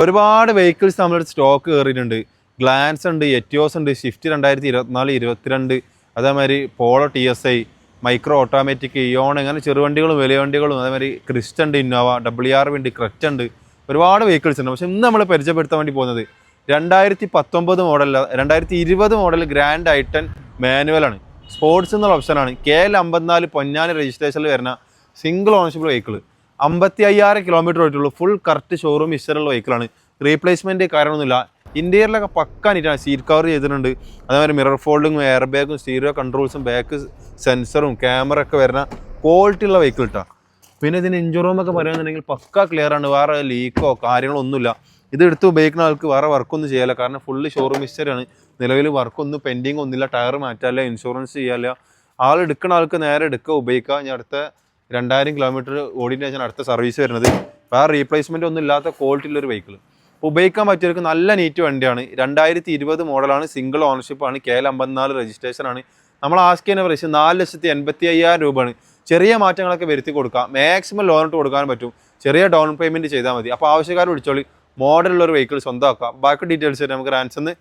ഒരുപാട് വെഹിക്കിൾസ് നമ്മുടെ സ്റ്റോക്ക് കയറിയിട്ടുണ്ട്. ഗ്ലാൻസ് ഉണ്ട്, എറ്റിയോസ് ഉണ്ട്, സ്വിഫ്റ്റ് 2024, 22, അതേമാതിരി Polo TSI, micro automatic, Eon, അങ്ങനെ ചെറുവണ്ടികളും വലിയ വണ്ടികളും, അതേമാതിരി ക്രിസ്റ്റ ഉണ്ട്, ഇന്നോവ, WRV ഉണ്ട്, ക്രെറ്റ ഉണ്ട്. ഒരുപാട് വെഹിക്കിൾസ് ഉണ്ട്. പക്ഷെ ഇന്ന് നമ്മൾ പരിചയപ്പെടുത്താൻ വേണ്ടി പോകുന്നത് 2019 മോഡൽ, 2020 മോഡൽ ഗ്രാൻഡ് I10 മാനുവലാണ്. സ്പോർട്സ് എന്നുള്ള ഓപ്ഷനാണ്. KL54 പൊന്നാനി രജിസ്ട്രേഷനിൽ വരുന്ന സിംഗിൾ ഓണർഷിപ്പ് വെഹിക്കിൾ. 55,000 കിലോമീറ്റർ ഓയിട്ടുള്ളൂ. ഫുൾ കറക്റ്റ് ഷോറൂം ഹിസ്റ്ററുള്ള വെഹിക്കിളാണ്. റീപ്ലേസ്മെൻറ്റ് കാര്യമൊന്നുമില്ല. ഇന്റീരിയറിലൊക്കെ പക്കാനിട്ടാണ്. സീറ്റ് കവർ ചെയ്തിട്ടുണ്ട്. അതേമാതിരി മിറർ ഫോൾഡിങ്ങും എയർ ബാഗും സ്റ്റീരിയോ കൺട്രോൾസും ബാക്ക് സെൻസറും ക്യാമറ ഒക്കെ വരുന്ന ക്വാളിറ്റി ഉള്ള വെഹിക്കിൾ ഇട്ടാണ്. പിന്നെ ഇതിന് എഞ്ചിൻ റൂമൊക്കെ പറയുകയാണെന്നുണ്ടെങ്കിൽ പക്ക ക്ലിയർ ആണ്. വേറെ ലീക്കോ കാര്യങ്ങളോ ഒന്നുമില്ല. ഇത് എടുത്ത് ഉപയോഗിക്കുന്ന ആൾക്ക് വേറെ വർക്കൊന്നും ചെയ്യാല്ല. കാരണം ഫുള്ള് ഷോറൂം ഹിസ്റ്ററിയാണ്. നിലവിൽ വർക്കൊന്നും പെൻഡിങ് ഒന്നുമില്ല. Tyre മാറ്റാല്ല, insurance ചെയ്യാല്ല. ആൾ എടുക്കുന്ന ആൾക്ക് നേരെ എടുക്കുക, ഉപയോഗിക്കുക. ഞാൻ അടുത്ത 2000 കിലോമീറ്റർ ഓടിൻ്റെ ശേഷം അടുത്ത സർവീസ് വരുന്നത്. വേറെ റീപ്ലേസ്മെൻ്റ് ഒന്നും ഇല്ലാത്ത ക്വാളിറ്റി ഉള്ളൊരു വെഹിക്കിൾ. ഉപയോഗിക്കാൻ പറ്റിയവർക്ക് നല്ല നീറ്റ് വണ്ടിയാണ്. 2020 മോഡലാണ്. സിംഗിൾ ഓണർഷിപ്പാണ്. KL54 രജിസ്ട്രേഷനാണ്. നമ്മൾ ആസ്ക് ചെയ്യുന്ന പ്രൈസ് 4,85,000 രൂപയാണ്. ചെറിയ മാറ്റങ്ങളൊക്കെ വരുത്തി കൊടുക്കാം. മാക്സിമം ലോൺ ഇട്ട് കൊടുക്കാൻ പറ്റും. ചെറിയ ഡൗൺ പേയ്മെൻറ്റ് ചെയ്താൽ മതി. അപ്പോൾ ആവശ്യക്കാർ വിളിച്ചോളി. മോഡലുള്ളൊരു വെഹിക്കിൾ സ്വന്തമാക്കാം. ബാക്കി ഡീറ്റെയിൽസ് നമുക്ക് റാൻസന്ന്